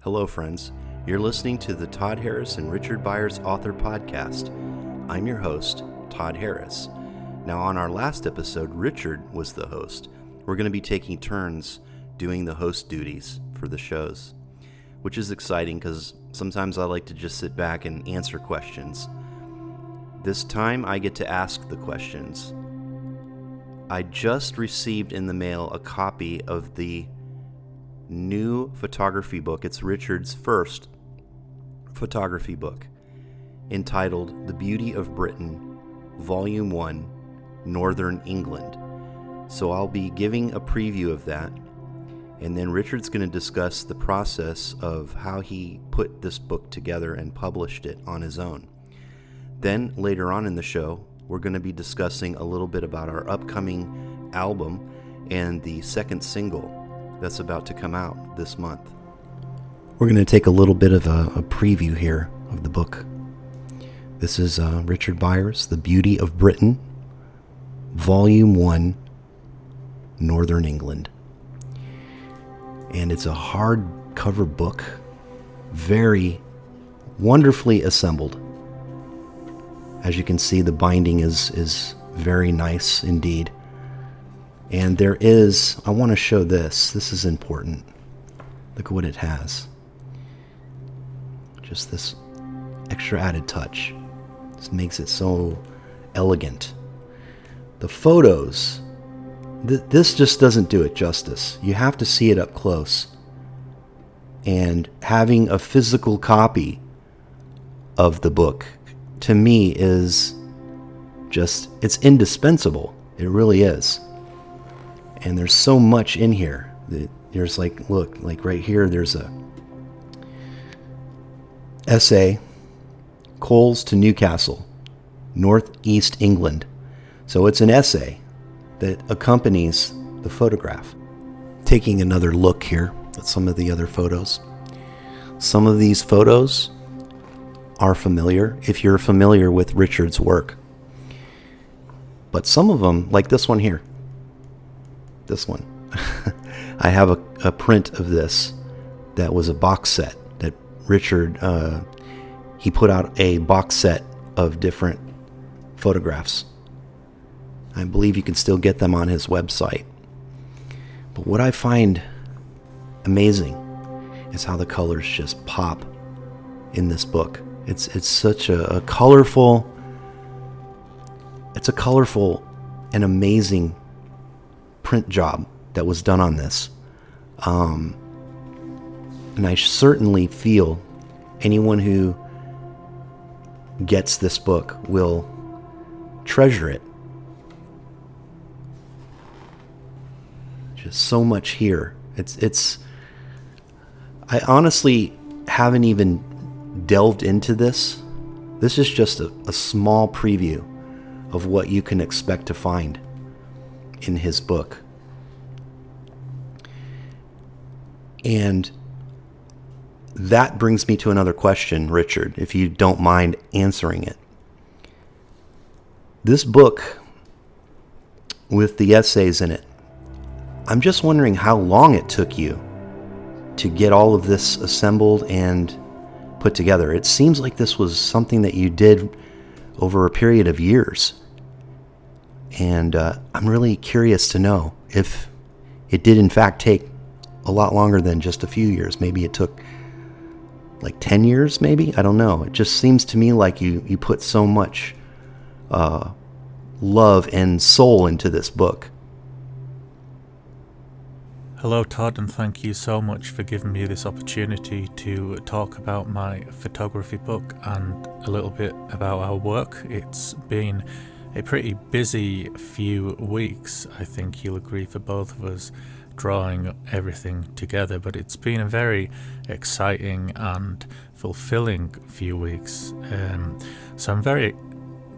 Hello, friends. You're listening to the Todd Harris and Richard Byers Author Podcast. I'm your host, Todd Harris. Now, on our last episode, Richard was the host. We're going to be taking turns doing the host duties for the shows, which is exciting because sometimes I like to just sit back and answer questions. This time, I get to ask the questions. I just received in the mail a copy of the new photography book. It's Richard's first photography book, entitled The Beauty of Britain, Volume 1, Northern England. So I'll be giving a preview of that, and then Richard's going to discuss the process of how he put this book together and published it on his own. Then later on in the show, we're going to be discussing a little bit about our upcoming album and the second single that's about to come out this month. We're going to take a little bit of a preview here of the book. This is Richard Byers, The Beauty of Britain, Volume 1, Northern England. And it's a hardcover book, very wonderfully assembled. As you can see, the binding is very nice indeed. And there is, I want to show this. This is important. Look at what it has. Just this extra added touch. This makes it so elegant. The photos, this just doesn't do it justice. You have to see it up close. And having a physical copy of the book, to me, is just, it's indispensable. It really is. And there's so much in here. There's look, right here, there's a essay, Coles to Newcastle, Northeast England. So it's an essay that accompanies the photograph. Taking another look here at some of the other photos. Some of these photos are familiar if you're familiar with Richard's work. But some of them, like this one here, this one, I have a print of this that was a box set that Richard, he put out a box set of different photographs. I believe you can still get them on his website. But what I find amazing is how the colors just pop in this book. It's such a colorful, it's a colorful and amazing print job that was done on this. And I certainly feel anyone who gets this book will treasure it. Just so much here. It's I honestly haven't even delved into this. This is just a small preview of what you can expect to find in his book. And that brings me to another question, Richard, if you don't mind answering it. This book, with the essays in it, I'm just wondering how long it took you to get all of this assembled and put together. It seems like this was something that you did over a period of years. And I'm really curious to know if it did in fact take a lot longer than just a few years. Maybe it took like 10 years, maybe? I don't know. It just seems to me like you put so much love and soul into this book. Hello, Todd, and thank you so much for giving me this opportunity to talk about my photography book and a little bit about our work. It's been a pretty busy few weeks, I think you'll agree, for both of us, drawing everything together, but it's been a very exciting and fulfilling few weeks. So I'm very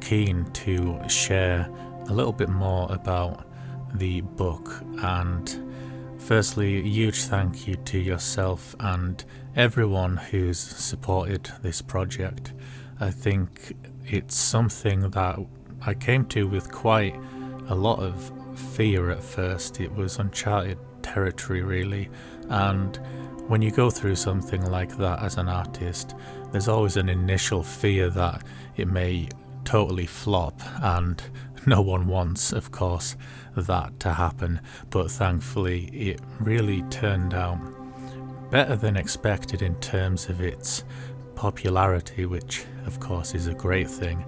keen to share a little bit more about the book. And firstly, a huge thank you to yourself and everyone who's supported this project. I think it's something that I came to with quite a lot of fear at first. It was uncharted territory, really, and when you go through something like that as an artist, there's always an initial fear that it may totally flop, and no one wants, of course, that to happen. But thankfully, it really turned out better than expected in terms of its popularity, which of course is a great thing.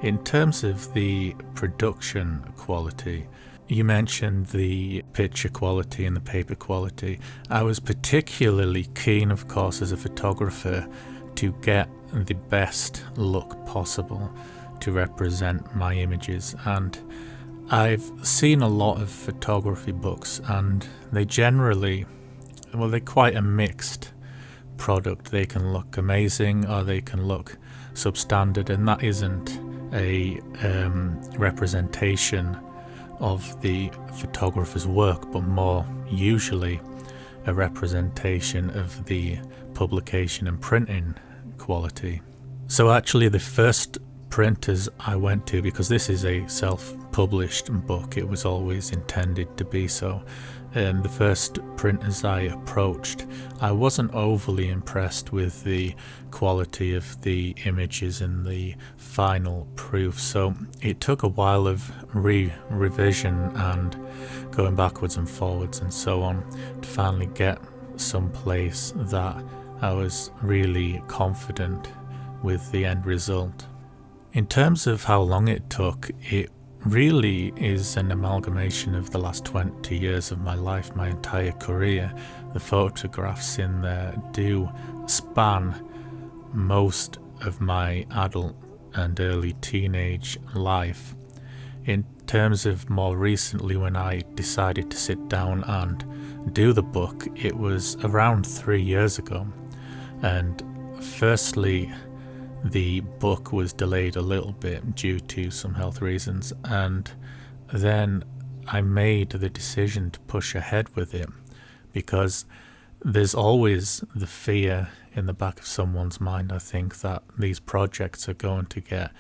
In terms of the production quality, you mentioned the picture quality and the paper quality. I was particularly keen, of course, as a photographer, to get the best look possible to represent my images. And I've seen a lot of photography books, and they generally, well, they're quite a mixed product. They can look amazing or they can look substandard, and that isn't a representation of the photographer's work, but more usually a representation of the publication and printing quality. So actually the first printers I went to, because this is a self-published book, it was always intended to be so, the first printers I approached, I wasn't overly impressed with the quality of the images and the final proof, so it took a while of revision and going backwards and forwards and so on to finally get someplace that I was really confident with the end result. In terms of how long it took, it really is an amalgamation of the last 20 years of my life, my entire career. The photographs in there do span most of my adult and early teenage life. In terms of more recently, when I decided to sit down and do the book, it was around 3 years ago. And firstly, the book was delayed a little bit due to some health reasons, and then I made the decision to push ahead with it, because there's always the fear in the back of someone's mind, I think, that these projects are going to get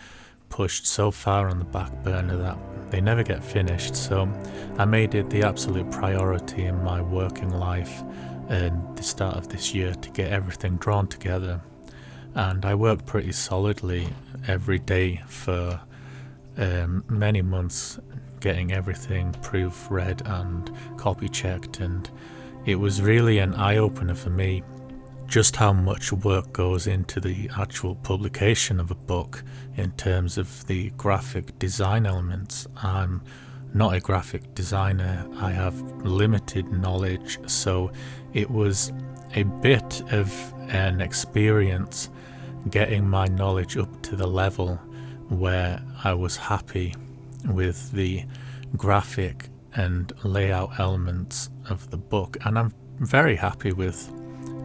pushed so far on the back burner that they never get finished. So I made it the absolute priority in my working life at the start of this year to get everything drawn together. And I worked pretty solidly every day for many months, getting everything proofread and copy checked, and it was really an eye-opener for me just how much work goes into the actual publication of a book in terms of the graphic design elements. I'm not a graphic designer, I have limited knowledge, so it was a bit of an experience getting my knowledge up to the level where I was happy with the graphic and layout elements of the book, and I'm very happy with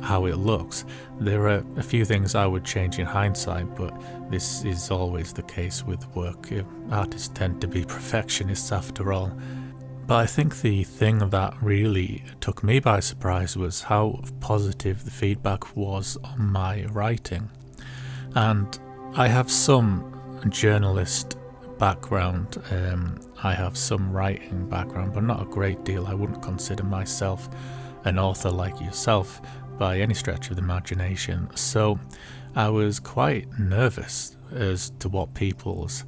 how it looks. There are a few things I would change in hindsight, but this is always the case with work. Artists tend to be perfectionists after all. But I think the thing that really took me by surprise was how positive the feedback was on my writing. And I have some journalist background, I have some writing background, but not a great deal. I wouldn't consider myself an author like yourself by any stretch of the imagination. So I was quite nervous as to what people's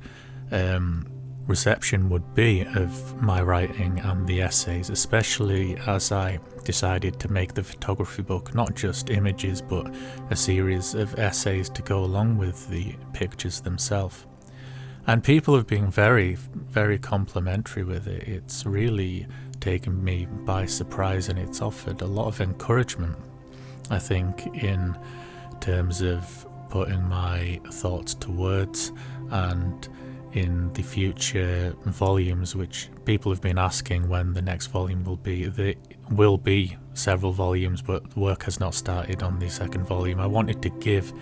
reception would be of my writing and the essays, especially as I decided to make the photography book not just images but a series of essays to go along with the pictures themselves. And people have been very, very complimentary with it. It's really taken me by surprise, and it's offered a lot of encouragement, I think, in terms of putting my thoughts to words, and in the future volumes, which people have been asking when the next volume will be. There will be several volumes, but work has not started on the second volume. I wanted to give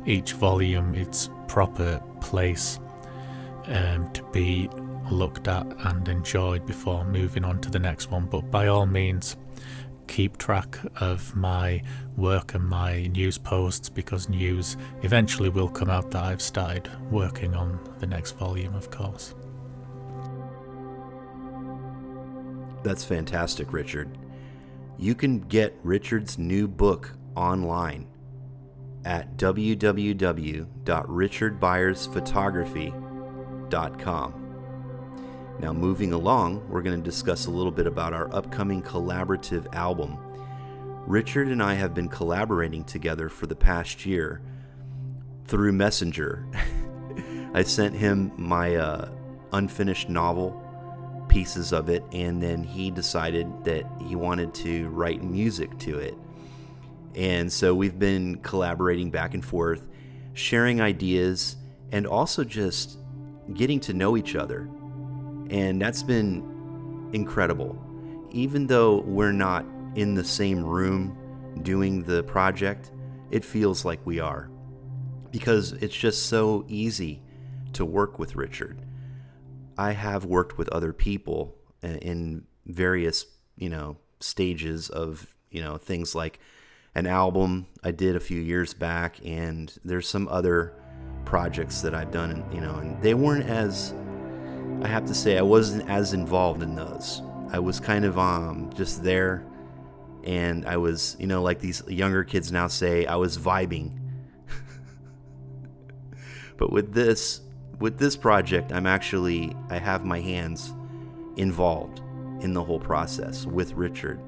each volume its proper place to be looked at and enjoyed before moving on to the next one. But by all means, keep track of my work and my news posts, because news eventually will come out that I've started working on the next volume, of course. That's fantastic, Richard. You can get Richard's new book online at www.richardbyersphotography.com. Now, moving along, we're going to discuss a little bit about our upcoming collaborative album. Richard and I have been collaborating together for the past year through Messenger. I sent him my unfinished novel, pieces of it, and then he decided that he wanted to write music to it. And so we've been collaborating back and forth, sharing ideas, and also just getting to know each other. And that's been incredible. Even though we're not in the same room doing the project, it feels like we are, because it's just so easy to work with Richard. I have worked with other people in various, stages of, things like an album I did a few years back, and there's some other projects that I've done, and they weren't as, I have to say, I wasn't as involved in those. I was kind of just there, and I was, like these younger kids now say, I was vibing. But with this project, I have my hands involved in the whole process with Richard.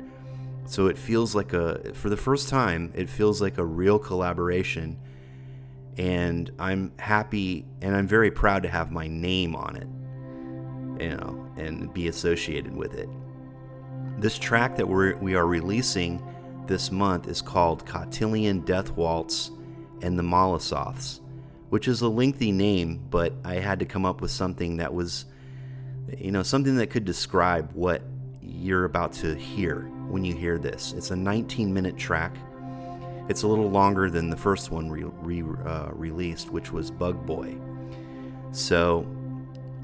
So it feels like for the first time, it feels like a real collaboration, and I'm happy and I'm very proud to have my name on it, and be associated with it. This track that we are releasing this month is called Cotillion Death Waltz and the Molosovs, which is a lengthy name, but I had to come up with something that was, something that could describe what you're about to hear when you hear this. It's a 19-minute track. It's a little longer than the first one released, which was Bug Boy. So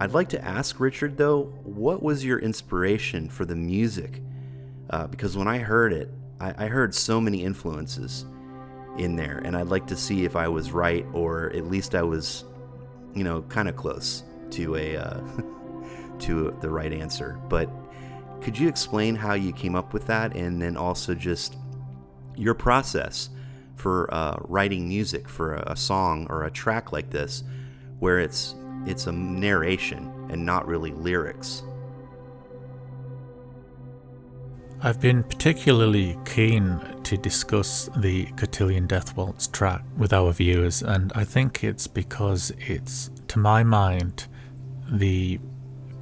I'd like to ask Richard, though, what was your inspiration for the music? Because when I heard it, I heard so many influences in there, and I'd like to see if I was right, or at least I was, kind of close to to the right answer. But could you explain how you came up with that, and then also just your process for writing music for a song or a track like this, where it's a narration and not really lyrics? I've been particularly keen to discuss the Cotillion Death Waltz track with our viewers, and I think it's because it's, to my mind, the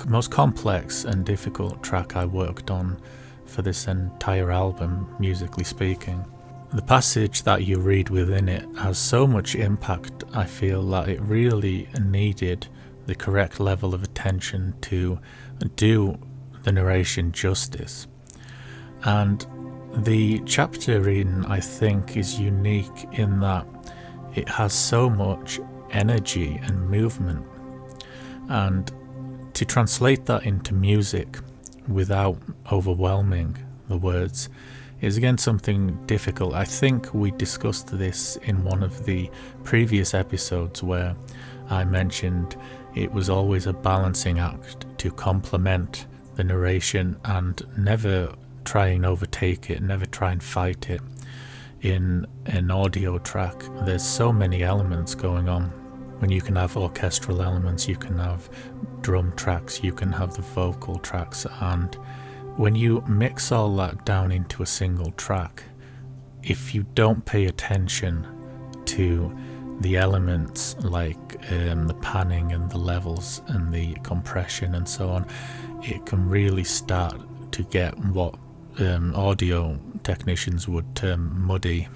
most complex and difficult track I worked on for this entire album, musically speaking. The passage that you read within it has so much impact, I feel, that it really needed the correct level of attention to do the narration justice. And the chapter reading, I think, is unique in that it has so much energy and movement. And to translate that into music without overwhelming the words is again something difficult. I think we discussed this in one of the previous episodes where I mentioned it was always a balancing act to complement the narration and never try and overtake it, never try and fight it. In an audio track, there's so many elements going on. When you can have orchestral elements, you can have drum tracks, you can have the vocal tracks, and when you mix all that down into a single track, if you don't pay attention to the elements like the panning and the levels and the compression and so on, it can really start to get what audio technicians would term muddy.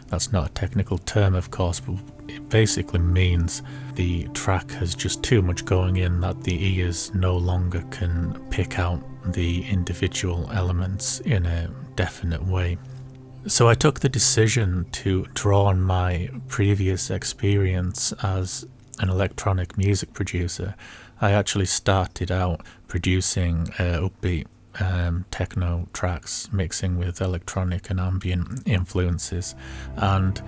That's not a technical term, of course, but it basically means the track has just too much going in that the ears no longer can pick out the individual elements in a definite way. So I took the decision to draw on my previous experience as an electronic music producer. I actually started out producing upbeat techno tracks, mixing with electronic and ambient influences, and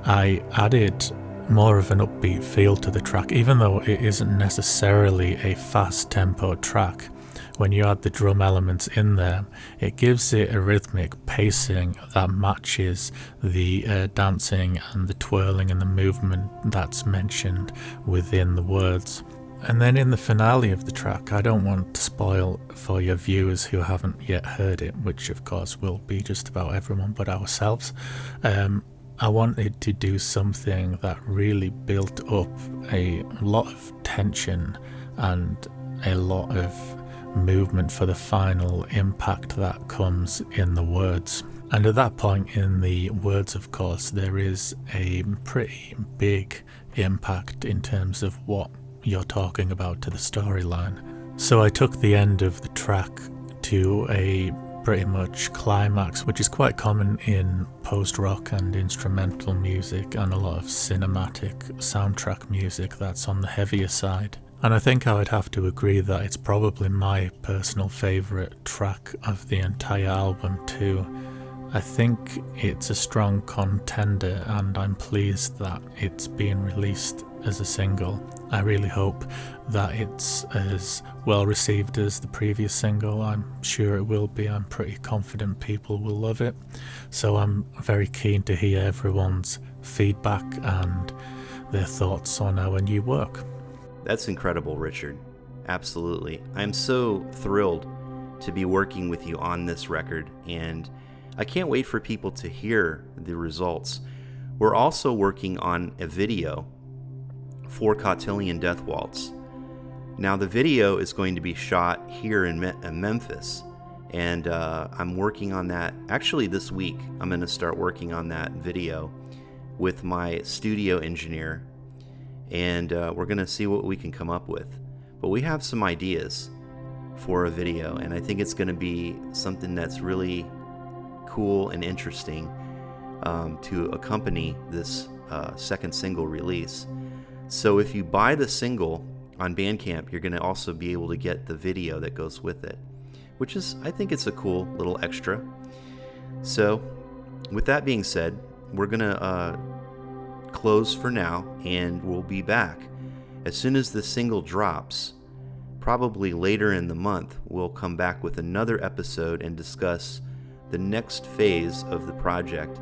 I added more of an upbeat feel to the track, even though it isn't necessarily a fast tempo track. when you add the drum elements in there, it gives it a rhythmic pacing that matches the dancing and the twirling and the movement that's mentioned within the words. And then in the finale of the track, I don't want to spoil for your viewers who haven't yet heard it, which of course will be just about everyone but ourselves. I wanted to do something that really built up a lot of tension and a lot of movement for the final impact that comes in the words. And at that point in the words, of course, there is a pretty big impact in terms of what you're talking about to the storyline. So I took the end of the track to a pretty much climax, which is quite common in post-rock and instrumental music and a lot of cinematic soundtrack music that's on the heavier side. And I think I would have to agree that it's probably my personal favourite track of the entire album too. I think it's a strong contender and I'm pleased that it's being released as a single. I really hope that it's as well received as the previous single. I'm sure it will be. I'm pretty confident people will love it. So I'm very keen to hear everyone's feedback and their thoughts on our new work. That's incredible, Richard. Absolutely. I'm so thrilled to be working with you on this record, and I can't wait for people to hear the results. We're also working on a video for Cotillion Death Waltz. Now, the video is going to be shot here in Memphis, and I'm working on that. Actually, this week, I'm going to start working on that video with my studio engineer, and we're going to see what we can come up with. But we have some ideas for a video, and I think it's going to be something that's really cool and interesting to accompany this second single release. So if you buy the single on Bandcamp, you're going to also be able to get the video that goes with it, which is, I think it's a cool little extra. So with that being said, we're going to close for now, and we'll be back. As soon as the single drops, probably later in the month, we'll come back with another episode and discuss the next phase of the project,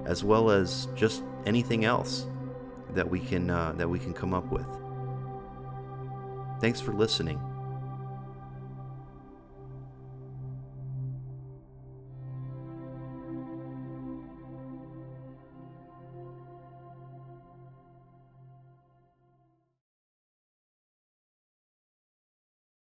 as well as just anything else that we can come up with. Thanks for listening.